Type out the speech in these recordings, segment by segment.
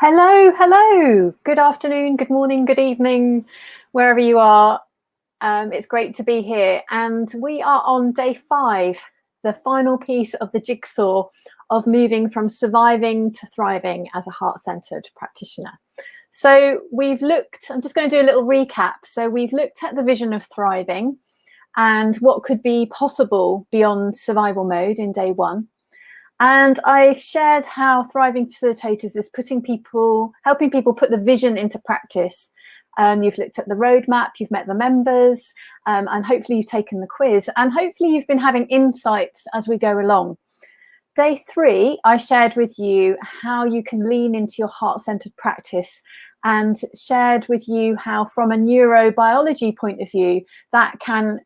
Hello, hello. Good afternoon, good morning, good evening, wherever you are. It's great to be here. And we are on day 5, the final piece of the jigsaw of moving from surviving to thriving as a heart-centered practitioner. So we've looked, I'm just going to do a little recap. So we've looked at the vision of thriving and what could be possible beyond survival mode in day 1. And I've shared how Thriving Facilitators is helping people put the vision into practice. You've looked at the roadmap, you've met the members, and hopefully you've taken the quiz, and hopefully you've been having insights as we go along. Day 3, I shared with you how you can lean into your heart-centered practice, and shared with you how, from a neurobiology point of view, that can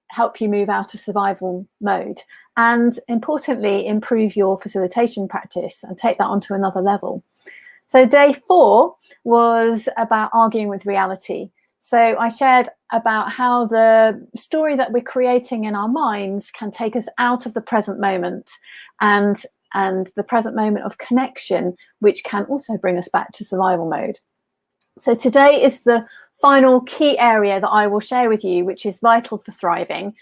help you move out of survival mode and, importantly, improve your facilitation practice and take that onto another level. So day 4 was about arguing with reality. So I shared about how the story that we're creating in our minds can take us out of the present moment and the present moment of connection, which can also bring us back to survival mode. So today is the final key area that I will share with you, which is vital for thriving,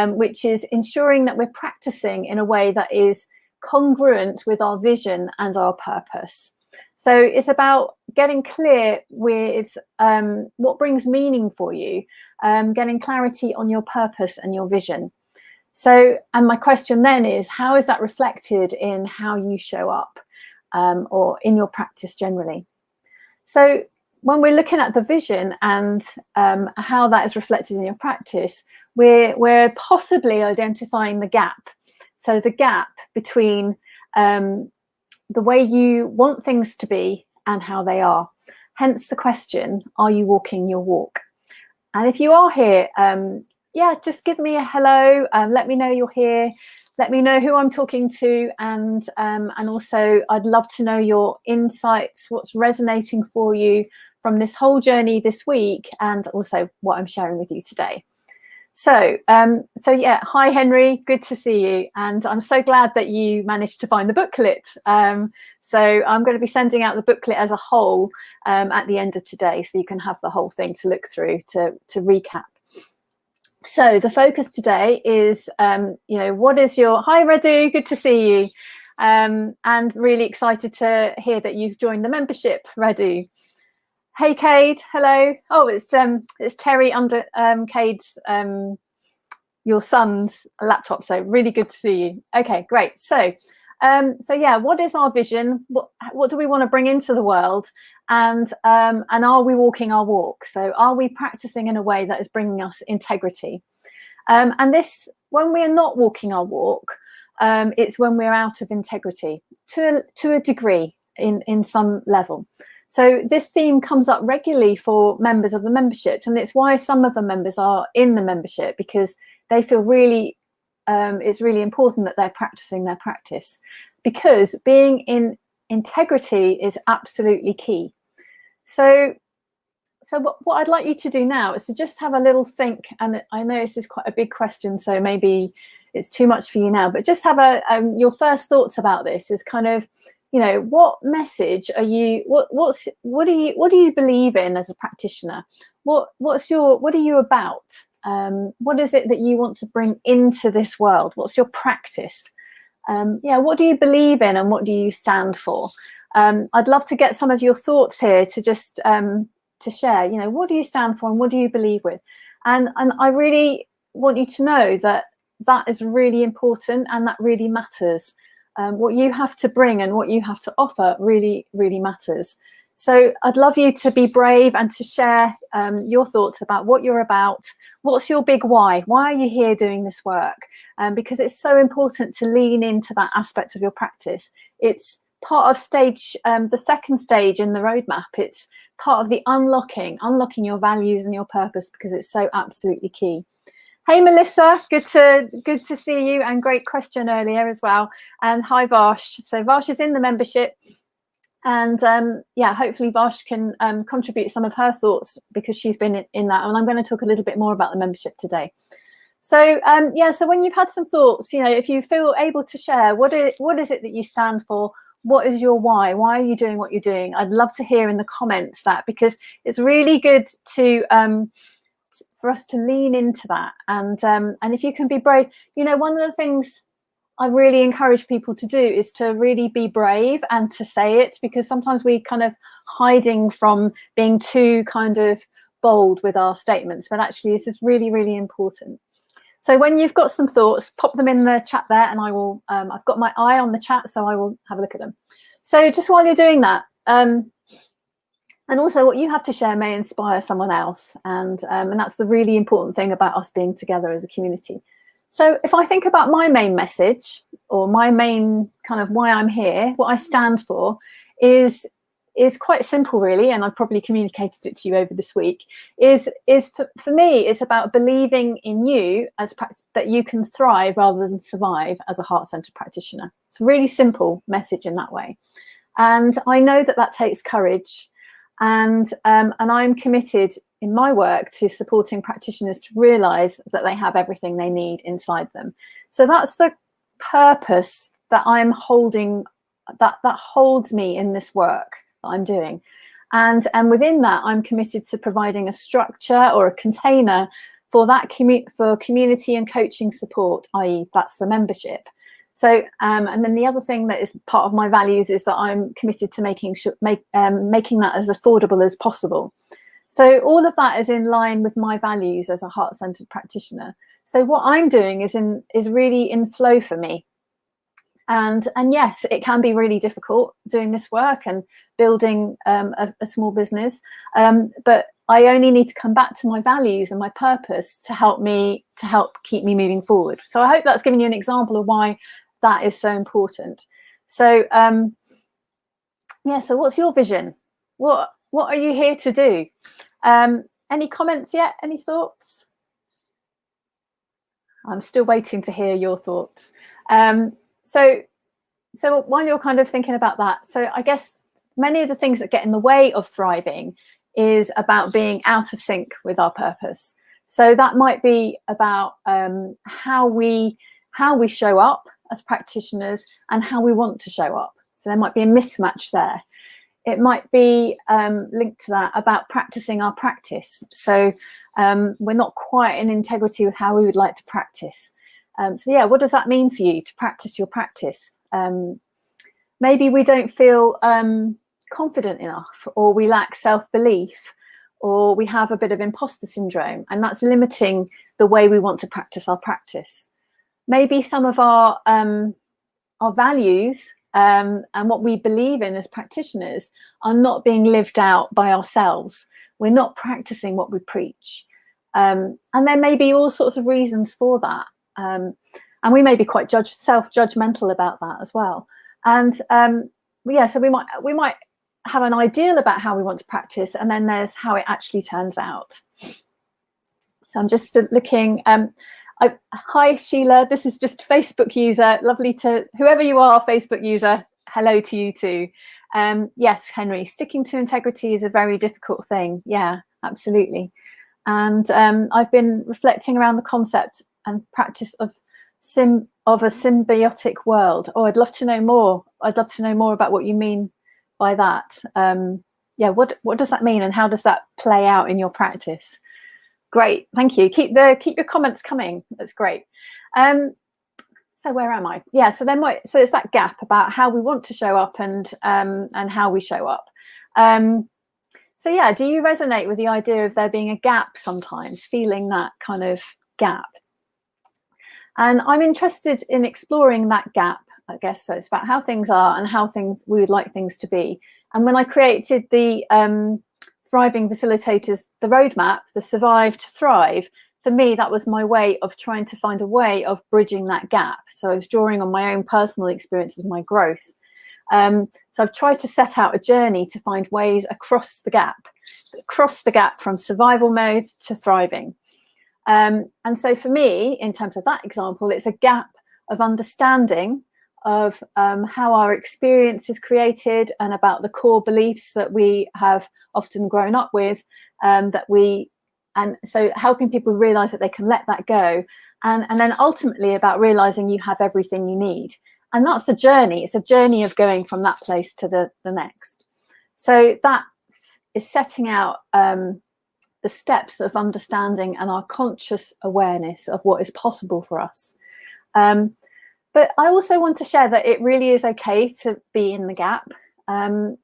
which is ensuring that we're practicing in a way that is congruent with our vision and our purpose. So it's about getting clear with what brings meaning for you, getting clarity on your purpose and your vision. So, and my question then is, how is that reflected in how you show up or in your practice generally? So when we're looking at the vision and how that is reflected in your practice, we're possibly identifying the gap. So the gap between the way you want things to be and how they are. Hence the question, are you walking your walk? And if you are here, yeah, just give me a hello, let me know you're here. Let me know who I'm talking to, and also I'd love to know your insights, what's resonating for you from this whole journey this week, and also what I'm sharing with you today. So yeah, hi Henry, good to see you, and I'm so glad that you managed to find the booklet. So I'm going to be sending out the booklet as a whole at the end of today, so you can have the whole thing to look through to recap. So the focus today is, what is your, hi Radu, good to see you, and really excited to hear that you've joined the membership, Radu. Hey Cade, hello. Oh, it's Terry under Cade's, your son's laptop, so really good to see you. Okay, great. So yeah, what is our vision? What do we want to bring into the world? And are we walking our walk? So are we practicing in a way that is bringing us integrity? And this, when we are not walking our walk, it's when we're out of integrity to a degree in some level. So this theme comes up regularly for members of the membership, and it's why some of the members are in the membership, because they feel really it's really important that they're practicing their practice, because being in integrity is absolutely key. So what I'd like you to do now is to just have a little think, and I know this is quite a big question, so maybe it's too much for you now, but just have your first thoughts about this is kind of, what message are you, what do you believe in as a practitioner? What are you about? What is it that you want to bring into this world? What's your practice? Yeah, what do you believe in and what do you stand for? I'd love to get some of your thoughts here to just to share, what do you stand for and what do you believe with? And I really want you to know that is really important and that really matters. What you have to bring and what you have to offer really, really matters. So I'd love you to be brave and to share your thoughts about what you're about. What's your big why? Why are you here doing this work? Because it's so important to lean into that aspect of your practice. It's part of the second stage in the roadmap. It's part of the unlocking your values and your purpose, because it's so absolutely key. Hey Melissa, good to see you, and great question earlier as well. And hi Vash. So Vash is in the membership, and yeah, hopefully Vash can contribute some of her thoughts, because she's been in that, and I'm going to talk a little bit more about the membership today. So yeah, so when you've had some thoughts, if you feel able to share, what is it that you stand for? what is your why? Why are you doing what you're doing? I'd love to hear in the comments that, because it's really good to for us to lean into that. And if you can be brave, you know, one of the things I really encourage people to do is to really be brave and to say it, because sometimes we kind of hiding from being too kind of bold with our statements, but actually this is really, really important. So when you've got some thoughts, pop them in the chat there, and I will, I've got my eye on the chat, so I will have a look at them. So just while you're doing that, and also what you have to share may inspire someone else. And that's the really important thing about us being together as a community. So if I think about my main message, or my main kind of why I'm here, what I stand for is quite simple, really, and I probably communicated it to you over this week, is for me, it's about believing in you as that you can thrive rather than survive as a heart-centered practitioner. It's a really simple message in that way. And I know that that takes courage, and I'm committed in my work to supporting practitioners to realize that they have everything they need inside them. So that's the purpose that I'm holding, that holds me in this work that I'm doing. And within that, I'm committed to providing a structure or a container for that for community and coaching support, i.e. that's the membership. So and then the other thing that is part of my values is that I'm committed to making that as affordable as possible. So all of that is in line with my values as a heart-centered practitioner. So what I'm doing is really in flow for me. And yes, it can be really difficult doing this work and building a small business, but I only need to come back to my values and my purpose to help keep me moving forward. So I hope that's given you an example of why that is so important. So yeah, so what's your vision? What are you here to do? Any comments yet? Any thoughts? I'm still waiting to hear your thoughts. So while you're kind of thinking about that, so I guess many of the things that get in the way of thriving is about being out of sync with our purpose. So that might be about how we show up as practitioners and how we want to show up. So there might be a mismatch there. It might be linked to that about practicing our practice. So we're not quite in integrity with how we would like to practice. So yeah, what does that mean for you to practice your practice? Maybe we don't feel confident enough, or we lack self-belief, or we have a bit of imposter syndrome, and that's limiting the way we want to practice our practice. Maybe some of our values and what we believe in as practitioners are not being lived out by ourselves. We're not practicing what we preach. And there may be all sorts of reasons for that. And we may be quite self-judgmental about that as well. And yeah, so we might have an ideal about how we want to practice, and then there's how it actually turns out. So I'm just looking. Hi Sheila, this is just Facebook user. Lovely to whoever you are, Facebook user. Hello to you too. Yes, Henry, sticking to integrity is a very difficult thing. Yeah, absolutely. And I've been reflecting around the concept and practice of a symbiotic world. Oh, I'd love to know more. I'd love to know more about what you mean by that. Yeah, what does that mean, and how does that play out in your practice? Great, thank you. Keep your comments coming. That's great. So where am I? Yeah, so it's that gap about how we want to show up and how we show up. So yeah, do you resonate with the idea of there being a gap sometimes, feeling that kind of gap? And I'm interested in exploring that gap, I guess. So it's about how things are and how we would like things to be. And when I created the Thriving Facilitators, the roadmap, the Survive to Thrive, for me, that was my way of trying to find a way of bridging that gap. So I was drawing on my own personal experiences of my growth. So I've tried to set out a journey to find ways across the gap from survival mode to thriving. And so for me, in terms of that example, it's a gap of understanding of how our experience is created and about the core beliefs that we have often grown up with, and so helping people realize that they can let that go, and then ultimately about realizing you have everything you need. And that's a journey. It's a journey of going from that place to the next. So that is setting out the steps of understanding and our conscious awareness of what is possible for us. But I also want to share that it really is okay to be in the gap. And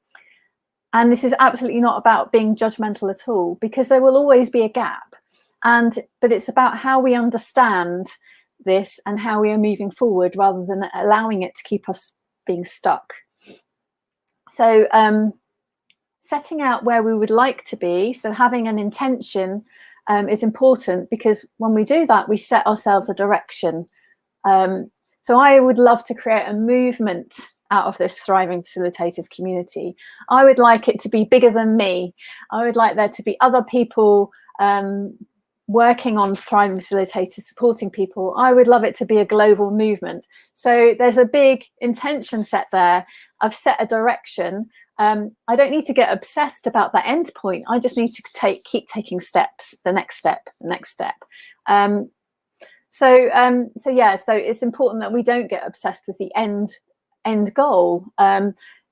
this is absolutely not about being judgmental at all, because there will always be a gap. But it's about how we understand this and how we are moving forward, rather than allowing it to keep us being stuck. So setting out where we would like to be, so having an intention is important, because when we do that, we set ourselves a direction. So I would love to create a movement out of this Thriving Facilitators community. I would like it to be bigger than me. I would like there to be other people working on Thriving Facilitators, supporting people. I would love it to be a global movement. So there's a big intention set there. I've set a direction. I don't need to get obsessed about that end point. I just need to keep taking steps, the next step, the next step. So it's important that we don't get obsessed with the end goal.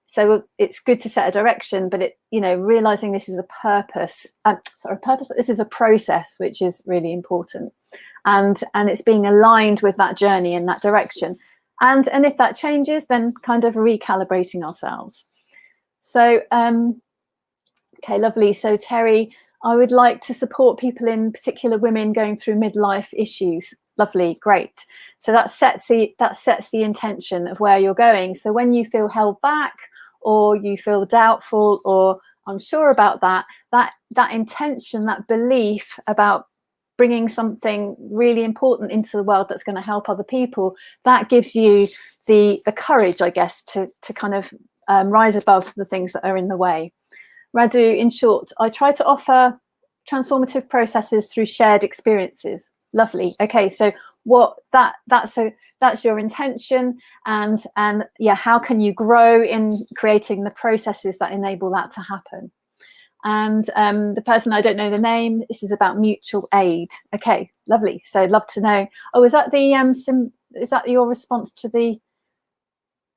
So it's good to set a direction, but realizing this is a purpose. This is a process, which is really important, and it's being aligned with that journey in that direction. And if that changes, then kind of recalibrating ourselves. So okay, lovely. So Terry, I would like to support people, in particular women going through midlife issues. Lovely, great. So that sets the intention of where you're going. So when you feel held back, or you feel doubtful or unsure about that intention, that belief about bringing something really important into the world that's going to help other people, that gives you the courage, I guess, to kind of rise above the things that are in the way. Radu, in short, I try to offer transformative processes through shared experiences. Lovely. Okay, so that's your intention, and yeah, how can you grow in creating the processes that enable that to happen? And the person, I don't know the name, this is about mutual aid. Okay, lovely. So I'd love to know. Oh, is that is that your response to the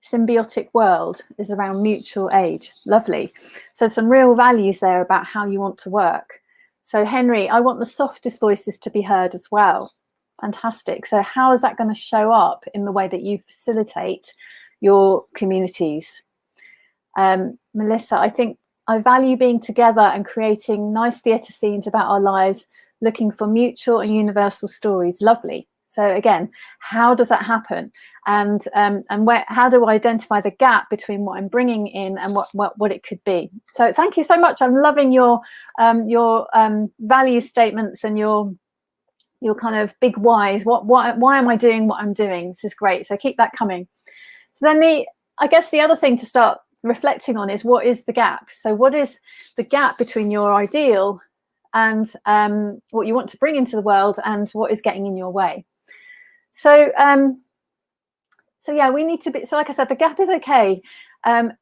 symbiotic world, is around mutual aid? Lovely. So some real values there about how you want to work. So Henry, I want the softest voices to be heard as well. Fantastic. So how is that going to show up in the way that you facilitate your communities? Melissa, I think I value being together and creating nice theatre scenes about our lives, looking for mutual and universal stories. Lovely. So again, how does that happen? And how do I identify the gap between what I'm bringing in and what it could be? So thank you so much. I'm loving your value statements and your kind of big whys. Why am I doing what I'm doing? This is great. So keep that coming. So then I guess the other thing to start reflecting on is, what is the gap? So what is the gap between your ideal and what you want to bring into the world, and what is getting in your way? So yeah, we need to be, so like I said, the gap is okay. In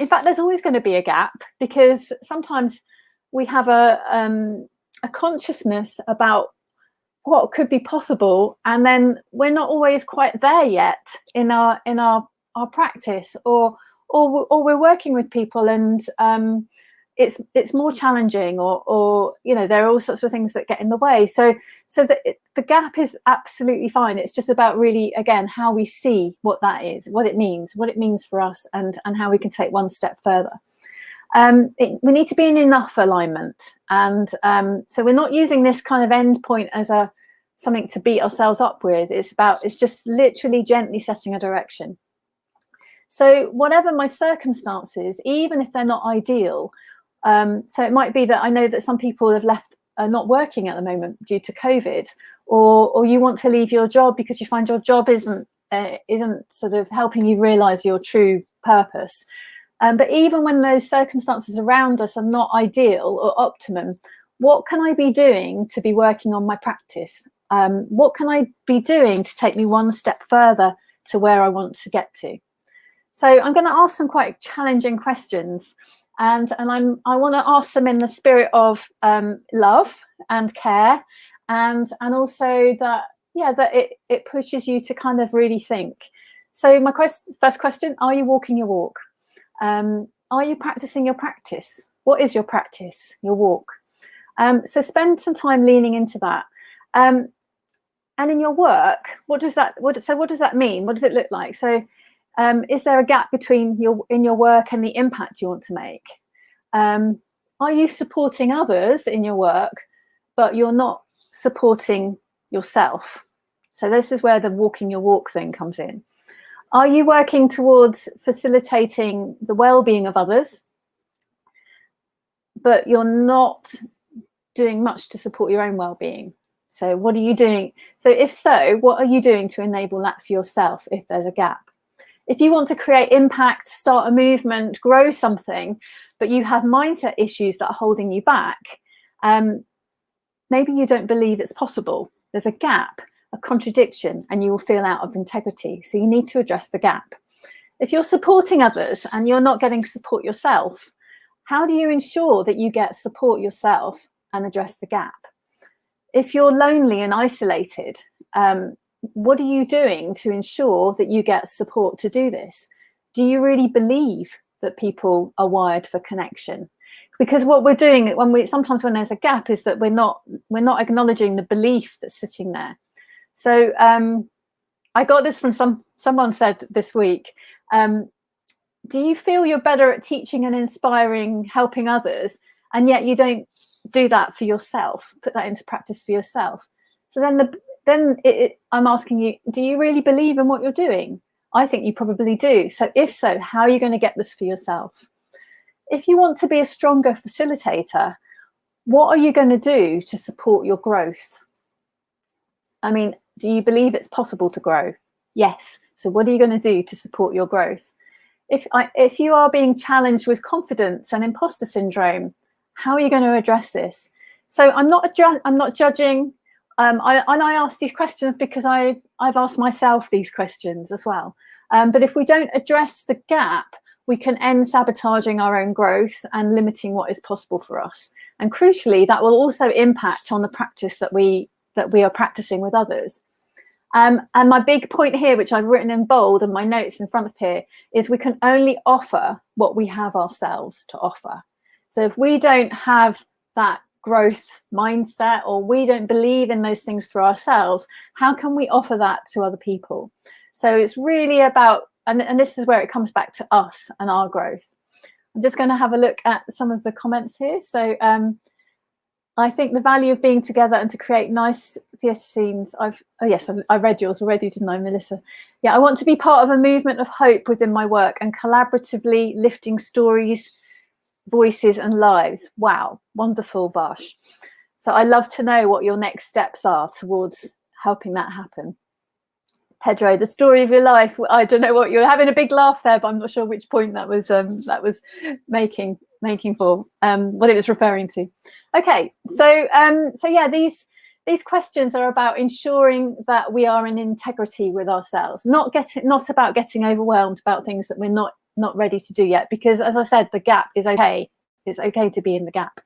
fact, there's always going to be a gap, because sometimes we have a consciousnm about what could be possible, and then we're not always quite there yet in our practice, or we're working with people and it's more challenging, or there are all sorts of things that get in the way. So the gap is absolutely fine. It's just about really, again, how we see what that is, what it means for us, and how we can take one step further. We need to be in enough alignment, and so we're not using this kind of end point as something to beat ourselves up with. It's just literally gently setting a direction. So whatever my circumstances, even if they're not ideal, so it might be that I know that some people are not working at the moment due to COVID, or you want to leave your job because you find your job isn't sort of helping you realize your true purpose. But even when those circumstances around us are not ideal or optimum, what can I be doing to be working on my practice? What can I be doing to take me one step further to where I want to get to? So I'm going to ask some quite challenging questions, and I want to ask them in the spirit of love and care, and also that it pushes you to kind of really think. So my first question, are you walking your walk? Are you practicing your practice? What is your practice, your walk? So spend some time leaning into that. And in your work, what does that mean? What does it look like? So is there a gap between your work and the impact you want to make? Are you supporting others in your work, but you're not supporting yourself? So this is where the walking your walk thing comes in. Are you working towards facilitating the well-being of others, but you're not doing much to support your own well-being? So what are you doing? So if so, what are you doing to enable that for yourself if there's a gap? If you want to create impact, start a movement, grow something, but you have mindset issues that are holding you back, maybe you don't believe it's possible. There's a gap, a contradiction, and you will feel out of integrity. So you need to address the gap. If you're supporting others and you're not getting support yourself, how do you ensure that you get support yourself and address the gap? If you're lonely and isolated, what are you doing to ensure that you get support to do this? Do you really believe that people are wired for connection? Because what we're doing sometimes when there's a gap is that we're not acknowledging the belief that's sitting there. So I got this from someone said this week, do you feel you're better at teaching and inspiring, helping others, and yet you don't do that for yourself, put that into practice for yourself? So then I'm asking you, do you really believe in what you're doing? I think you probably do. So if so, how are you going to get this for yourself? If you want to be a stronger facilitator, what are you going to do to support your growth? I mean, do you believe it's possible to grow? Yes. So what are you going to do to support your growth? If you are being challenged with confidence and imposter syndrome, how are you going to address this? So I'm not judging. I ask these questions because I've asked myself these questions as well. But if we don't address the gap, we can end sabotaging our own growth and limiting what is possible for us. And crucially, that will also impact on the practice that we are practicing with others. And my big point here, which I've written in bold in my notes in front of here, is we can only offer what we have ourselves to offer. So if we don't have that growth mindset, or we don't believe in those things for ourselves, how can we offer that to other people? So it's really about, and this is where it comes back to us and our growth. I'm just going to have a look at some of the comments here. So I think the value of being together and to create nice theatre scenes. I read yours already, didn't I, Melissa? Yeah, I want to be part of a movement of hope within my work and collaboratively lifting stories, voices and lives. Wow, wonderful, Vash. So I love to know what your next steps are towards helping that happen. Pedro, the story of your life. I don't know what you're having a big laugh there, but I'm not sure which point that was making for what it was referring to. Okay, so yeah, these questions are about ensuring that we are in integrity with ourselves, not about getting overwhelmed about things that we're not ready to do yet, because as I said, the gap is okay. It's okay to be in the gap.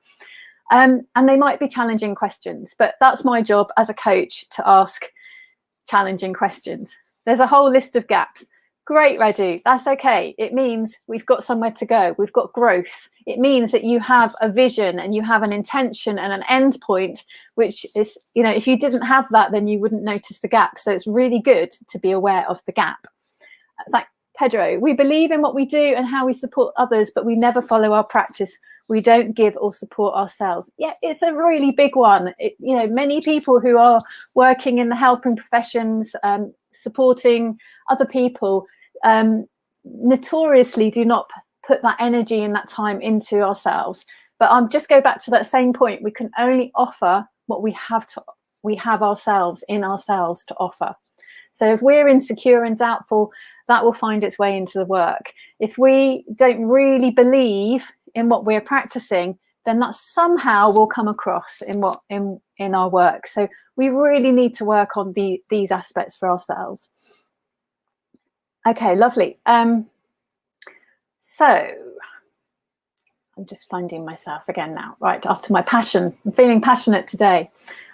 And they might be challenging questions, but that's my job as a coach to ask challenging questions. There's a whole list of gaps. Great, Radu, that's okay. It means we've got somewhere to go. We've got growth. It means that you have a vision and you have an intention and an end point, which is, if you didn't have that, then you wouldn't notice the gap. So it's really good to be aware of the gap. It's like, Pedro, we believe in what we do and how we support others, but we never follow our practice. We don't give or support ourselves. Yeah, it's a really big one. Many people who are working in the helping professions, supporting other people, notoriously do not put that energy and that time into ourselves. But just go back to that same point. We can only offer what we have ourselves to offer. So if we're insecure and doubtful, that will find its way into the work. If we don't really believe in what we're practicing, then that somehow will come across in our work. So we really need to work on these aspects for ourselves. Okay, lovely. So I'm just finding myself again now, right, after my passion. I'm feeling passionate today.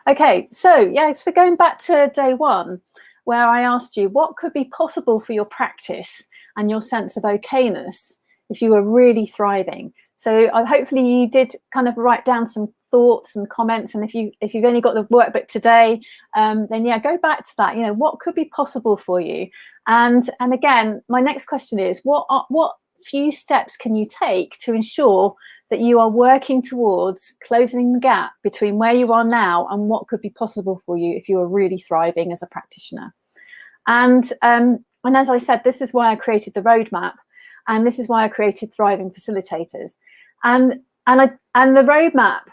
Okay, so yeah, so going back to day one, where I asked you what could be possible for your practice and your sense of okayness if you were really thriving. So hopefully you did kind of write down some thoughts and comments, and if you've only got the workbook today, then yeah, go back to that. You know, what could be possible for you? And again, my next question is, what few steps can you take to ensure that you are working towards closing the gap between where you are now and what could be possible for you if you are really thriving as a practitioner? And as I said, this is why I created the roadmap, and this is why I created Thriving Facilitators. And the roadmap,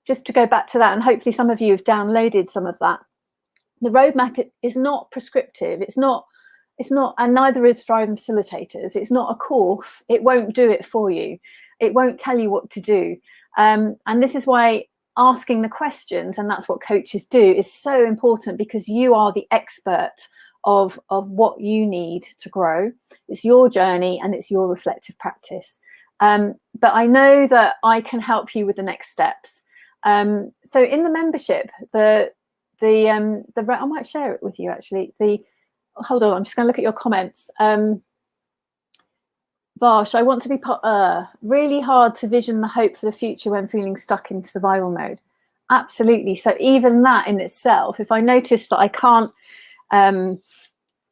just to go back to that, and hopefully some of you have downloaded some of that. The roadmap is not prescriptive. It's not, and neither is Thriving Facilitators. It's not a course. It won't do it for you. It won't tell you what to do. And this is why asking the questions, and that's what coaches do, is so important, because you are the expert of what you need to grow. It's your journey and it's your reflective practice. But I know that I can help you with the next steps. So in the membership, I might share it with you actually. Hold on, I'm just going to look at your comments. Vash, I want to be really hard to vision the hope for the future when feeling stuck in survival mode. Absolutely. So even that in itself, if I notice that I can't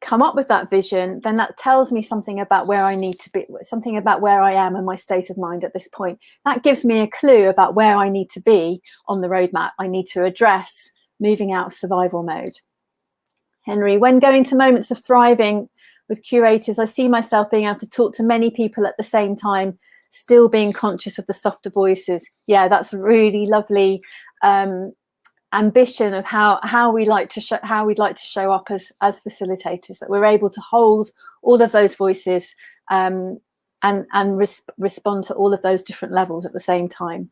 come up with that vision, then that tells me something about where I need to be, something about where I am and my state of mind at this point. That gives me a clue about where I need to be on the roadmap. I need to address moving out of survival mode. Henry, when going to moments of thriving with curators, I see myself being able to talk to many people at the same time, still being conscious of the softer voices. Yeah, that's a really lovely ambition of how we like to how we'd like to show up as facilitators, that we're able to hold all of those voices and respond to all of those different levels at the same time.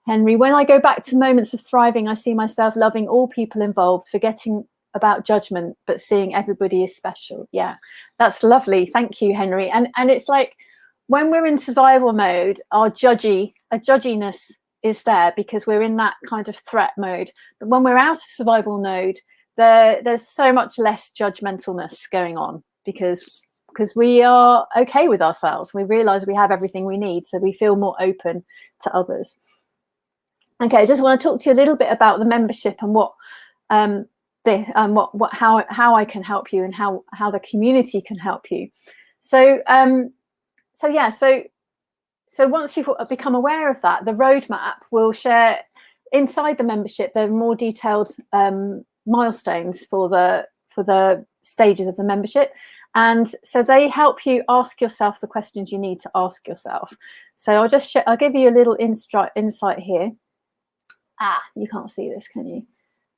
Henry, when I go back to moments of thriving, I see myself loving all people involved, forgetting about judgment, but seeing everybody as special. Yeah, that's lovely. Thank you, Henry. And it's like when we're in survival mode, our judginess is there because we're in that kind of threat mode. But when we're out of survival mode, there's so much less judgmentalness going on because we are okay with ourselves. We realize we have everything we need, so we feel more open to others. Okay, I just want to talk to you a little bit about the membership and how I can help you and how the community can help you. So once you've become aware of that, the roadmap will share inside the membership. There are more detailed milestones for the stages of the membership, and so they help you ask yourself the questions you need to ask yourself. So I'll give you a little insight here. You can't see this, can you?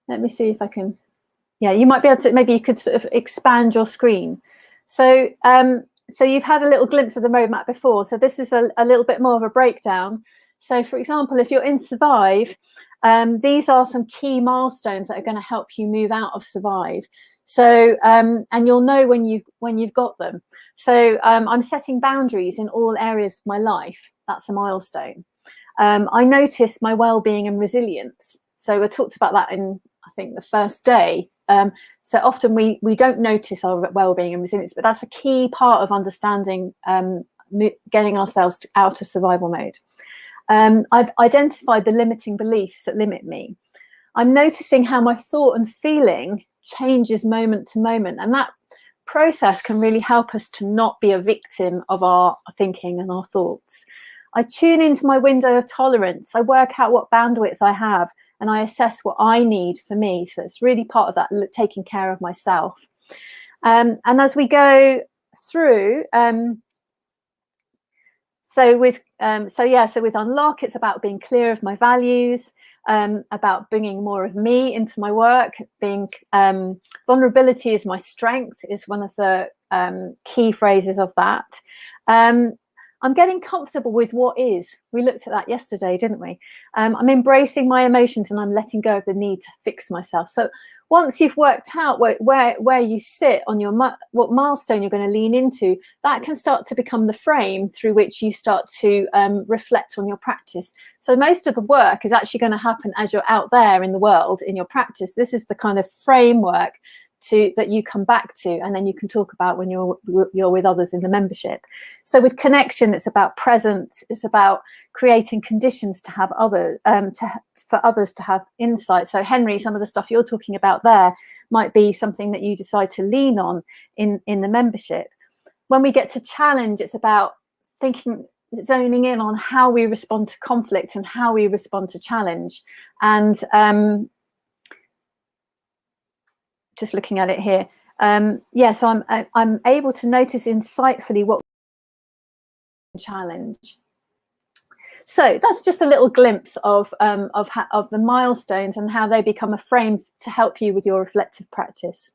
Let me see if I can. Yeah, you might be able to. Maybe you could sort of expand your screen. So you've had a little glimpse of the roadmap before. So this is a little bit more of a breakdown. So for example, if you're in Survive, these are some key milestones that are going to help you move out of Survive. So and you'll know when you've got them. So I'm setting boundaries in all areas of my life. That's a milestone. I notice my well-being and resilience. So I talked about that in, I think, the first day. So often we don't notice our well-being and resilience, but that's a key part of understanding getting ourselves out of survival mode. I've identified the limiting beliefs that limit me. I'm noticing how my thought and feeling changes moment to moment, and that process can really help us to not be a victim of our thinking and our thoughts. I tune into my window of tolerance. I work out what bandwidth I have, and I assess what I need for me. So it's really part of that taking care of myself. And as we go through, so with Unlock, it's about being clear of my values, about bringing more of me into my work. Being vulnerability is my strength is one of the key phrases of that. I'm getting comfortable with what is. We looked at that yesterday, didn't we? I'm embracing my emotions and I'm letting go of the need to fix myself. So once you've worked out where you sit on your what milestone you're going to lean into, that can start to become the frame through which you start to reflect on your practice. So most of the work is actually going to happen as you're out there in the world in your practice. This is the kind of framework that you come back to, and then you can talk about when you're with others in the membership. So with connection, it's about presence. It's about creating conditions to have for others to have insight. So Henry, some of the stuff you're talking about there might be something that you decide to lean on in the membership. When we get to challenge, it's about zoning in on how we respond to conflict and how we respond to challenge. And just looking at it here, so I'm able to notice insightfully what challenge. So that's just a little glimpse of the milestones and how they become a frame to help you with your reflective practice.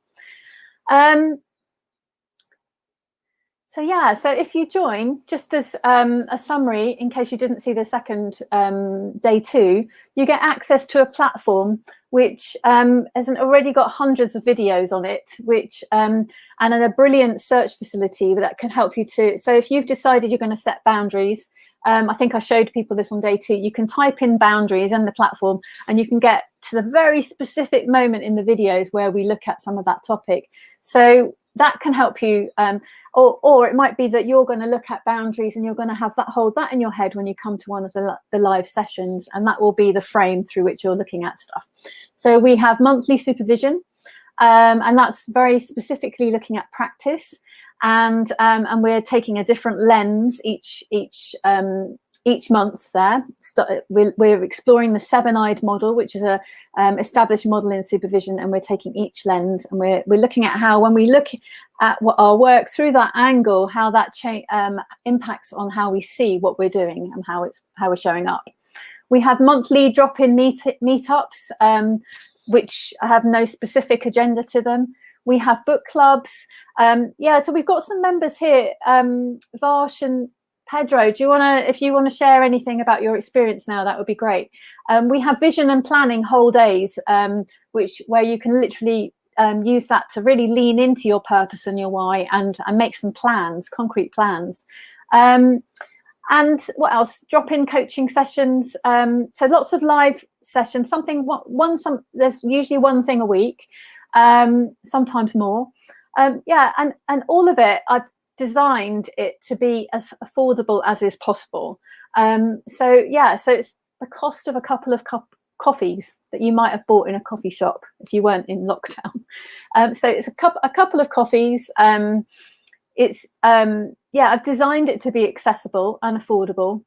So if you join, just as a summary, in case you didn't see the second day 2, you get access to a platform which hasn't already got hundreds of videos on it, which and a brilliant search facility that can help you to. So if you've decided you're going to set boundaries, I think I showed people this on day 2. You can type in boundaries in the platform, and you can get to the very specific moment in the videos where we look at some of that topic. So that can help you. Or it might be that you're going to look at boundaries and you're going to hold that in your head when you come to one of the live sessions, and that will be the frame through which you're looking at stuff. So we have monthly supervision, and that's very specifically looking at practice, and we're taking a different lens each month there. We're exploring the 7-eyed model, which is a established model in supervision, and we're taking each lens, and we're looking at how, when we look at our work through that angle, how that impacts on how we see what we're doing and how we're showing up. We have monthly drop-in meetups, which have no specific agenda to them. We have book clubs. So we've got some members here, Vash and Pedro, if you want to share anything about your experience now, that would be great. We have vision and planning whole days, where you can literally use that to really lean into your purpose and your why, and make some plans, concrete plans. And what else? Drop-in coaching sessions. So lots of live sessions. There's usually one thing a week, sometimes more. And all of it, I've designed it to be as affordable as is possible. So it's the cost of a couple of coffees that you might have bought in a coffee shop if you weren't in lockdown. So it's a couple of coffees. I've designed it to be accessible and affordable.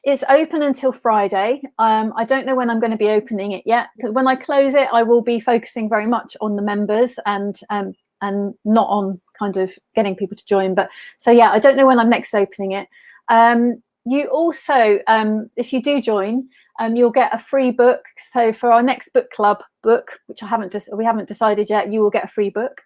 It's open until Friday. I don't know when I'm going to be opening it yet. When I close it, I will be focusing very much on the members and not on kind of getting people to join. But I don't know when I'm next opening it. You also, if you do join, you'll get a free book. So for our next book club book, which we haven't decided yet, you will get a free book.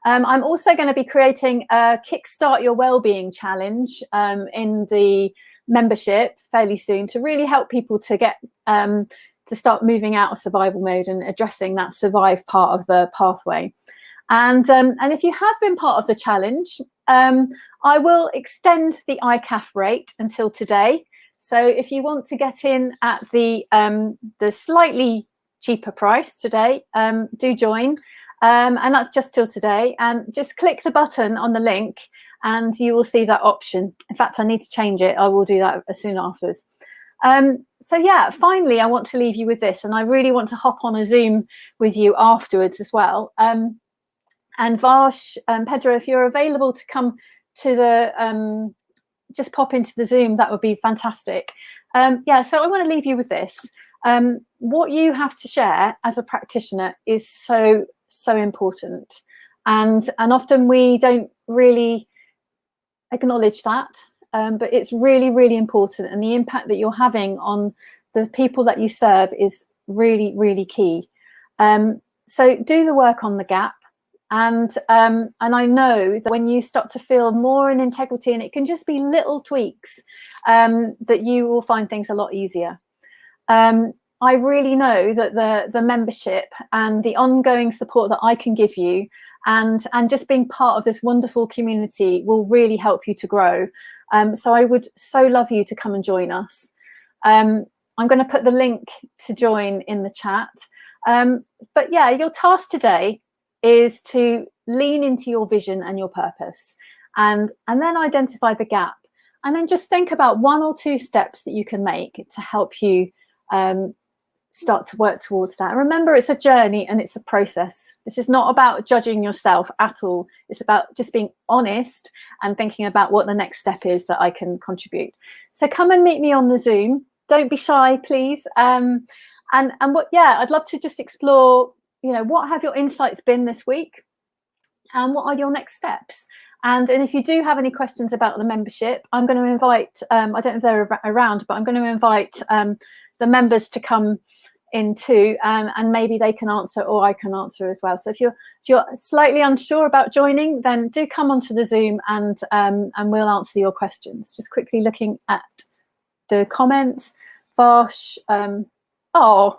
I'm also going to be creating a Kickstart Your Wellbeing challenge in the membership fairly soon, to really help people to get to start moving out of survival mode and addressing that survive part of the pathway. And if you have been part of the challenge, I will extend the ICAF rate until today. So if you want to get in at the slightly cheaper price today, do join. And that's just till today. And just click the button on the link and you will see that option. In fact, I need to change it. I will do that as soon afterwards. Finally, I want to leave you with this, and I really want to hop on a Zoom with you afterwards as well. And Vash, Pedro, if you're available to come to the, just pop into the Zoom, that would be fantastic. So I want to leave you with this. What you have to share as a practitioner is so important. And often we don't really acknowledge that, but it's really, really important. And the impact that you're having on the people that you serve is really, really key. So do the work on the gap. And I know that when you start to feel more in integrity, and it can just be little tweaks, that you will find things a lot easier. I really know that the membership and the ongoing support that I can give you and just being part of this wonderful community will really help you to grow. So I would so love you to come and join us. I'm going to put the link to join in the chat. But yeah, your task today is to lean into your vision and your purpose, and then identify the gap, and then just think about 1 or 2 steps that you can make to help you start to work towards that. And remember, it's a journey and it's a process. This is not about judging yourself at all. It's about just being honest and thinking about what the next step is that I can contribute. So come and meet me on the Zoom. Don't be shy, please. And what, yeah, I'd love to just explore, you know, what have your insights been this week and what are your next steps? And if you do have any questions about the membership, I'm going to invite, I don't know if they're around, but I'm going to invite the members to come in too, and maybe they can answer or I can answer as well. So if you're slightly unsure about joining, then do come onto the Zoom and we'll answer your questions. Just quickly looking at the comments. Bosh, oh,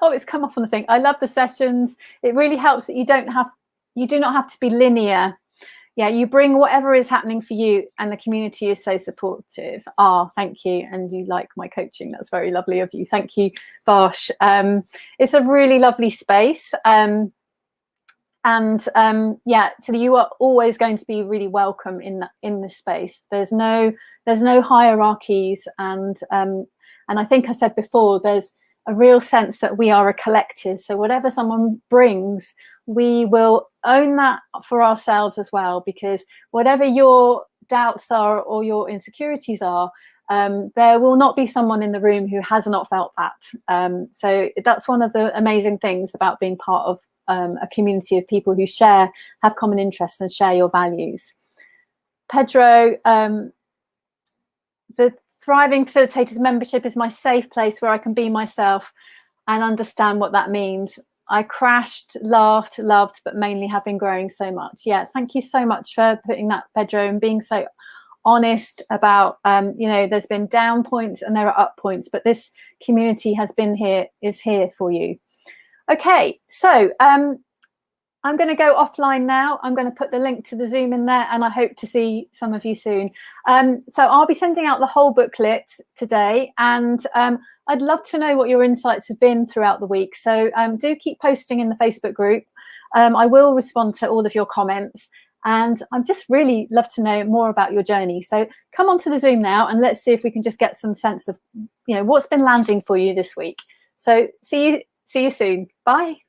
it's come off on the thing. I love the sessions. It really helps that you do not have to be linear. Yeah, you bring whatever is happening for you, and the community is so supportive. Thank you. And you like my coaching. That's very lovely of you. Thank you, Bosh. It's a really lovely space. Yeah, so you are always going to be really welcome in this space. There's no hierarchies, and I think I said before, there's a real sense that we are a collective. So whatever someone brings, we will own that for ourselves as well, because whatever your doubts are or your insecurities are, there will not be someone in the room who has not felt that. So that's one of the amazing things about being part of a community of people who have common interests and share your values. Pedro, the Thriving Facilitators membership is my safe place where I can be myself and understand what that means. I crashed, laughed, loved, but mainly have been growing so much. Yeah, thank you so much for putting that, Pedro, and being so honest about, you know, there's been down points and there are up points, but this community is here for you. Okay, so I'm going to go offline now. I'm going to put the link to the Zoom in there, and I hope to see some of you soon. So I'll be sending out the whole booklet today, and I'd love to know what your insights have been throughout the week. So do keep posting in the Facebook group. I will respond to all of your comments, and I'd just really love to know more about your journey. So come onto the Zoom now, and let's see if we can just get some sense of, you know, what's been landing for you this week. So see you soon. Bye.